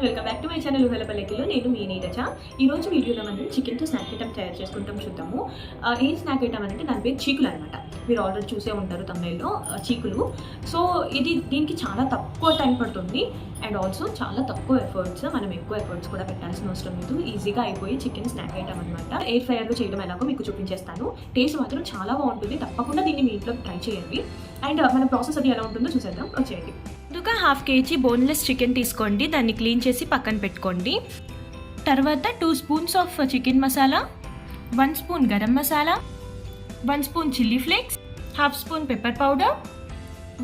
Welcome back to my channel ఊహల పల్లెకిలో. నేను మీ నీరజ. ఈరోజు వీడియోలో మనం చికెన్తో స్నాక్ ఐటమ్ తయారు చేసుకుంటాం చూద్దాము. ఏ స్నాక్ ఐటమ్ అంటే దాని పేరు చీకులు అనమాట. మీరు ఆల్రెడీ చూసే ఉంటారు తమిళలో చీకులు. సో దీనికి చాలా తక్కువ టైం పడుతుంది అండ్ ఆల్సో చాలా తక్కువ ఎఫర్ట్స్. మనం ఎక్కువ ఎఫర్ట్స్ కూడా పెట్టాల్సిన అవసరం లేదు. ఈజీగా అయిపోయి చికెన్ స్నాక్ ఐటమ్ అనమాట. ఎయిర్ ఫ్రైయర్లో చేయడం ఎలాగో మీకు చూపించేస్తాను. టేస్ట్ మాత్రం చాలా బాగుంటుంది. తప్పకుండా దీన్ని మీ ఇంట్లో ట్రై చేయండి. అండ్ మన ప్రాసెస్ అది ఎలా ఉంటుందో చూసేద్దాం. వచ్చేయండి. ముందుగా 1/2 kg బోన్లెస్ చికెన్ తీసుకోండి. దాన్ని క్లీన్ చేసి పక్కన పెట్టుకోండి. తర్వాత 2 spoons of chicken masala, 1 spoon garam masala, 1 spoon chilli flakes, 1/2 spoon pepper powder,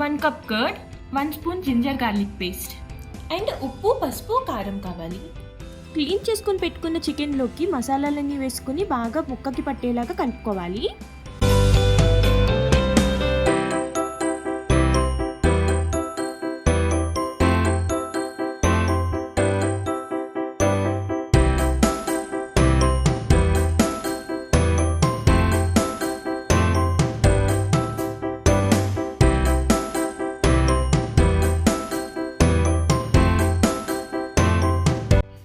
1 cup curd, 1 spoon ginger garlic paste and ఉప్పు, పసుపు, కారం కావాలి. క్లీన్ చేసుకుని పెట్టుకున్న చికెన్లోకి మసాలాలన్నీ వేసుకుని బాగా ముక్కకి పట్టేలాగా కలుపుకోవాలి.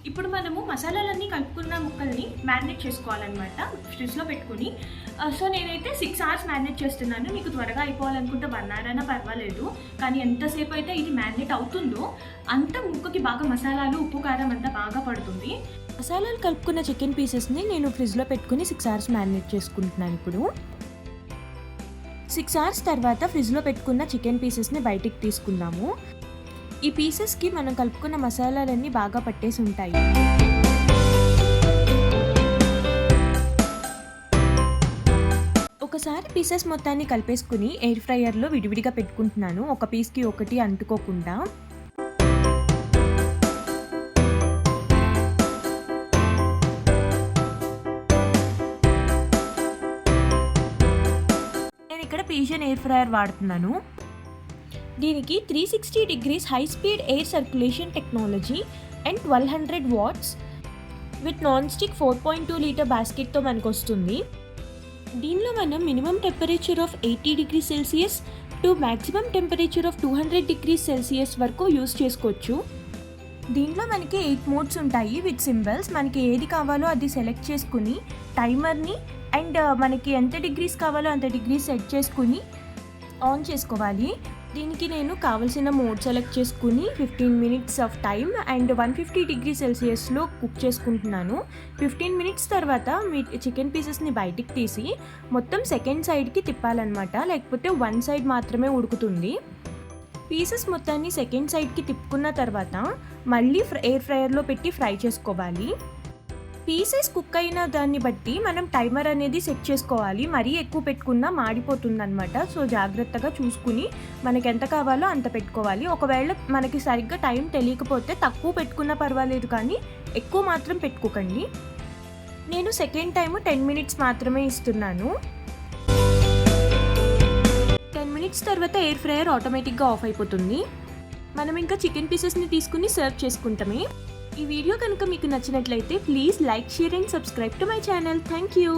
ఇప్పుడు మనము మసాలాలన్నీ కలుపుకున్న ముక్కల్ని మ్యారినేట్ చేసుకోవాలన్నమాట ఫ్రిడ్జ్లో పెట్టుకుని. సో నేనైతే 6 hours మ్యారినేట్ చేస్తున్నాను. మీకు త్వరగా అయిపోవాలనుకుంటే 1 hour అయినా పర్వాలేదు. కానీ ఎంతసేపు అయితే ఇది మ్యారినేట్ అవుతుందో అంత ముక్కకి బాగా మసాలాలు, ఉప్పు, కారం అంతా బాగా పడుతుంది. మసాలాలు కలుపుకున్న చికెన్ పీసెస్ని నేను ఫ్రిడ్జ్లో పెట్టుకుని 6 hours మ్యారినేట్ చేసుకుంటున్నాను. ఇప్పుడు 6 hours తర్వాత ఫ్రిడ్జ్లో పెట్టుకున్న చికెన్ పీసెస్ని బయటికి తీసుకుందాము. ఈ పీసెస్కి మనం కలుపుకున్న మసాలాలన్నీ బాగా పట్టేసి ఉంటాయి. ఒకసారి పీసెస్ మొత్తాన్ని కలిపేసుకుని ఎయిర్ ఫ్రైయర్లో విడివిడిగా పెట్టుకుంటున్నాను, ఒక పీస్కి ఒకటి అంటుకోకుండా. నేను ఇక్కడ పిజియన్ ఎయిర్ ఫ్రైయర్ వాడుతున్నాను. దీనికి 360 degrees high speed air circulation technology and 1200 watts with non stick 4.2 litre బాస్కెట్తో మనకు వస్తుంది. దీనిలో మనం minimum temperature of 80 degrees Celsius to maximum temperature of 200 degrees Celsius వరకు యూస్ చేసుకోవచ్చు. దీంట్లో మనకి 8 మోడ్స్ ఉంటాయి విత్ సింబల్స్. మనకి ఏది కావాలో అది సెలెక్ట్ చేసుకుని టైమర్ని అండ్ మనకి ఎంత డిగ్రీస్ కావాలో అంత డిగ్రీస్ సెట్ చేసుకుని ఆన్ చేసుకోవాలి. దీనికి నేను కావాల్సిన మోడ్ సెలెక్ట్ చేసుకుని 15 minutes of time and 150 degrees Celsiusలో కుక్ చేసుకుంటున్నాను. 15 minutes తర్వాత మీ చికెన్ పీసెస్ని బయటికి తీసి మొత్తం సెకండ్ సైడ్కి తిప్పాలన్నమాట, లేకపోతే 1 side మాత్రమే ఉడుకుతుంది. పీసెస్ మొత్తాన్ని సెకండ్ సైడ్కి తిప్పుకున్న తర్వాత మళ్ళీ ఎయిర్ ఫ్రైయర్లో పెట్టి ఫ్రై చేసుకోవాలి. పీసెస్ కుక్ అయిన దాన్ని బట్టి మనం టైమర్ అనేది సెట్ చేసుకోవాలి. మరీ ఎక్కువ పెట్టుకున్నా మాడిపోతుంది అనమాట. సో జాగ్రత్తగా చూసుకుని మనకి ఎంత కావాలో అంత పెట్టుకోవాలి. ఒకవేళ మనకి సరిగ్గా టైం తెలియకపోతే తక్కువ పెట్టుకున్నా పర్వాలేదు, కానీ ఎక్కువ మాత్రం పెట్టుకోకండి. నేను సెకండ్ టైము 10 minutes మాత్రమే ఇస్తున్నాను. 10 minutes తర్వాత ఎయిర్ ఫ్రైయర్ ఆటోమేటిక్గా ఆఫ్ అయిపోతుంది. మనం ఇంకా చికెన్ పీసెస్ని తీసుకుని సర్వ్ చేసుకుంటామే. ఈ వీడియో కనుక మీకు నచ్చినట్లయితే please like, share and subscribe to my channel. Thank you.